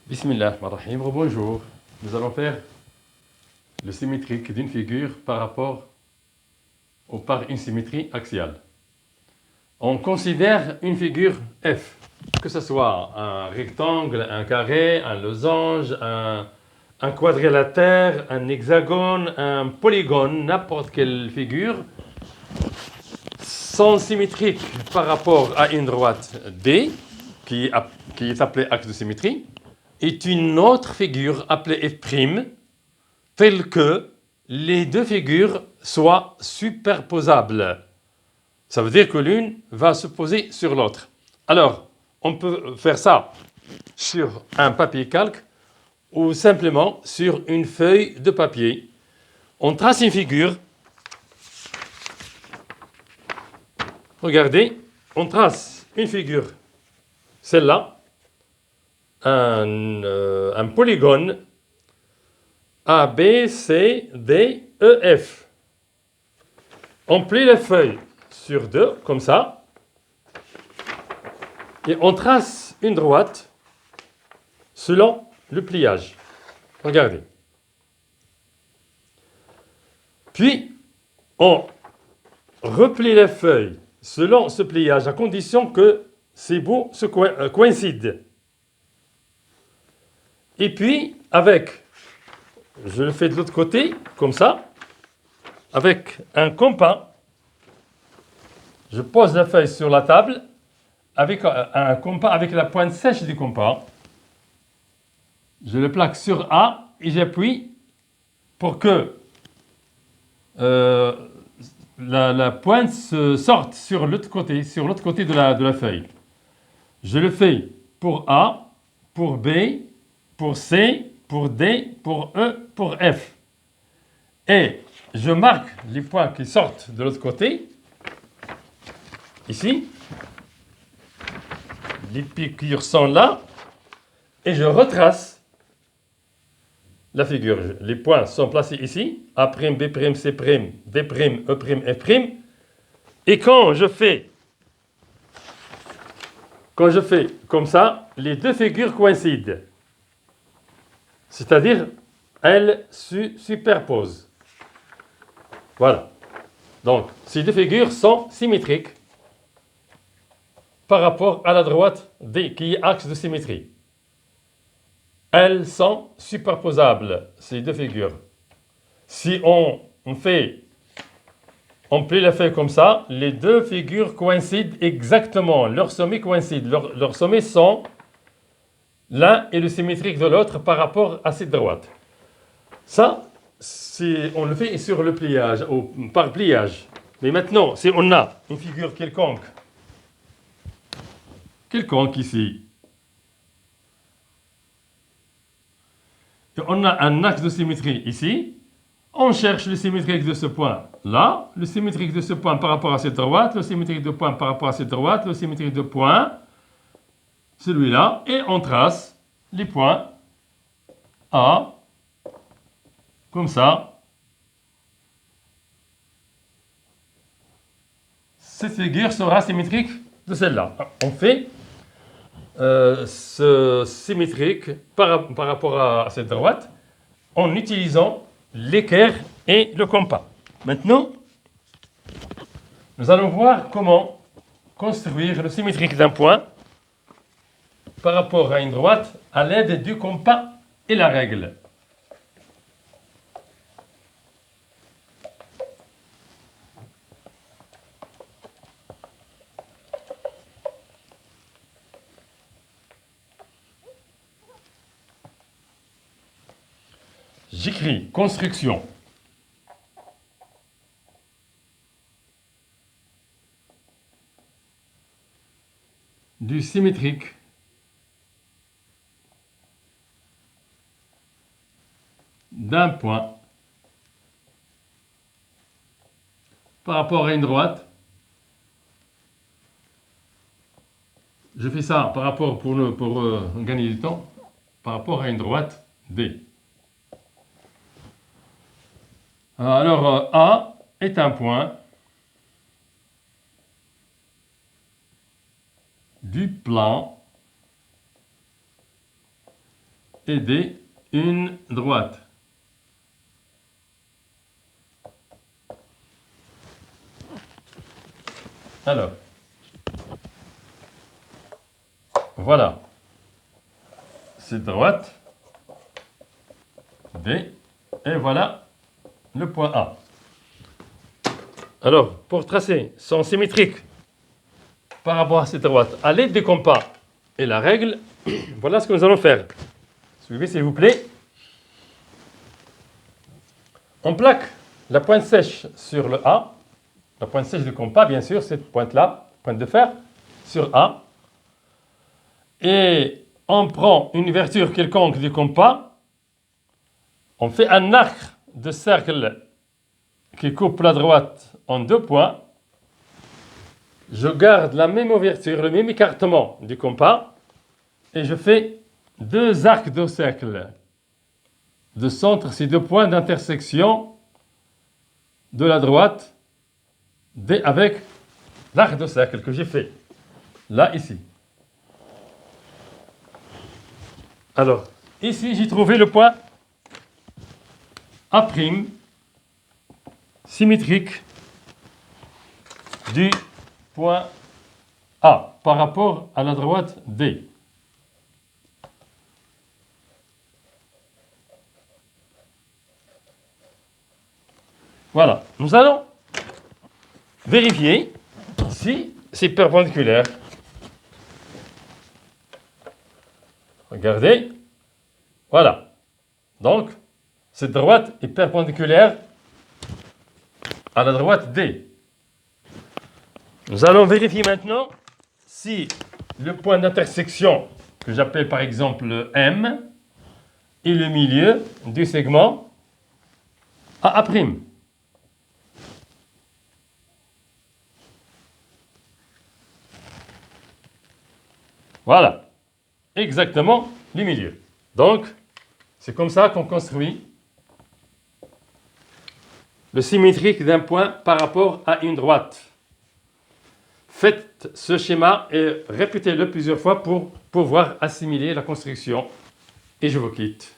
Bismillahirrahmanirrahim. Bonjour. Nous allons faire le symétrique d'une figure par rapport par une symétrie axiale. On considère une figure F, que ce soit un rectangle, un carré, un losange, un quadrilatère, un hexagone, un polygone, n'importe quelle figure, sont symétriques par rapport à une droite D, qui est appelée axe de symétrie, est une autre figure appelée F', telle que les deux figures soient superposables. Ça veut dire que l'une va se poser sur l'autre. Alors, on peut faire ça sur un papier calque ou simplement sur une feuille de papier. On trace une figure. Regardez, on trace une figure, celle-là, un polygone A, B, C, D, E, F. On plie la feuille sur deux, comme ça, et on trace une droite selon le pliage. Regardez. Puis, on replie la feuille selon ce pliage, à condition que ces bouts se coïncident. Et puis, je le fais de l'autre côté, comme ça, avec un compas, je pose la feuille sur la table, avec un compas, avec la pointe sèche du compas. Je le plaque sur A et j'appuie pour que la pointe se sorte sur l'autre côté de la feuille. Je le fais pour A, pour B, pour C, pour D, pour E, pour F. Et je marque les points qui sortent de l'autre côté, ici. Les piqûres sont là, et je retrace la figure. Les points sont placés ici, A', B', C', D', E', F'. Et quand je fais comme ça, les deux figures coïncident. C'est-à-dire, elles se superposent. Voilà. Donc, ces deux figures sont symétriques par rapport à la droite D, qui est axe de symétrie. Elles sont superposables, ces deux figures. Si on plie la feuille comme ça, les deux figures coïncident exactement. Leurs sommets coïncident. Leurs sommets sont l'un et le symétrique de l'autre par rapport à cette droite. Ça, on le fait sur le pliage, ou par pliage. Mais maintenant, si on a une figure quelconque ici, et on a un axe de symétrie ici, on cherche le symétrique de ce point là, le symétrique de ce point par rapport à cette droite, le symétrique de point par rapport à cette droite, le symétrique de point, celui-là, et on trace les points A, comme ça. Cette figure sera symétrique de celle-là. On fait ce symétrique par rapport à cette droite en utilisant l'équerre et le compas. Maintenant, nous allons voir comment construire le symétrique d'un point par rapport à une droite à l'aide du compas et la règle. J'écris construction du symétrique d'un point par rapport à une droite. Je fais ça par rapport pour gagner du temps, par rapport à une droite D. Alors, A est un point du plan et D, une droite. Alors, voilà. Cette droite, D, et voilà le point A. Alors, pour tracer son symétrique par rapport à cette droite, à l'aide des compas et la règle, voilà ce que nous allons faire. Suivez s'il vous plaît. On plaque la pointe sèche sur le A, la pointe sèche du compas, bien sûr, cette pointe-là, pointe de fer, sur A. Et on prend une ouverture quelconque du compas, on fait un arc de cercle qui coupe la droite en deux points. Je garde la même ouverture, le même écartement du compas, et je fais deux arcs de cercle de centre, ces deux points d'intersection de la droite avec l'arc de cercle que j'ai fait là, ici. Alors, ici, j'ai trouvé le point A' symétrique du point A par rapport à la droite D. Voilà, nous allons vérifier si c'est perpendiculaire. Regardez, voilà. Donc, cette droite est perpendiculaire à la droite D. Nous allons vérifier maintenant si le point d'intersection, que j'appelle par exemple le M, est le milieu du segment AA'. Voilà, exactement le milieu. Donc, c'est comme ça qu'on construit le symétrique d'un point par rapport à une droite. Faites ce schéma et répétez-le plusieurs fois pour pouvoir assimiler la construction. Et je vous quitte.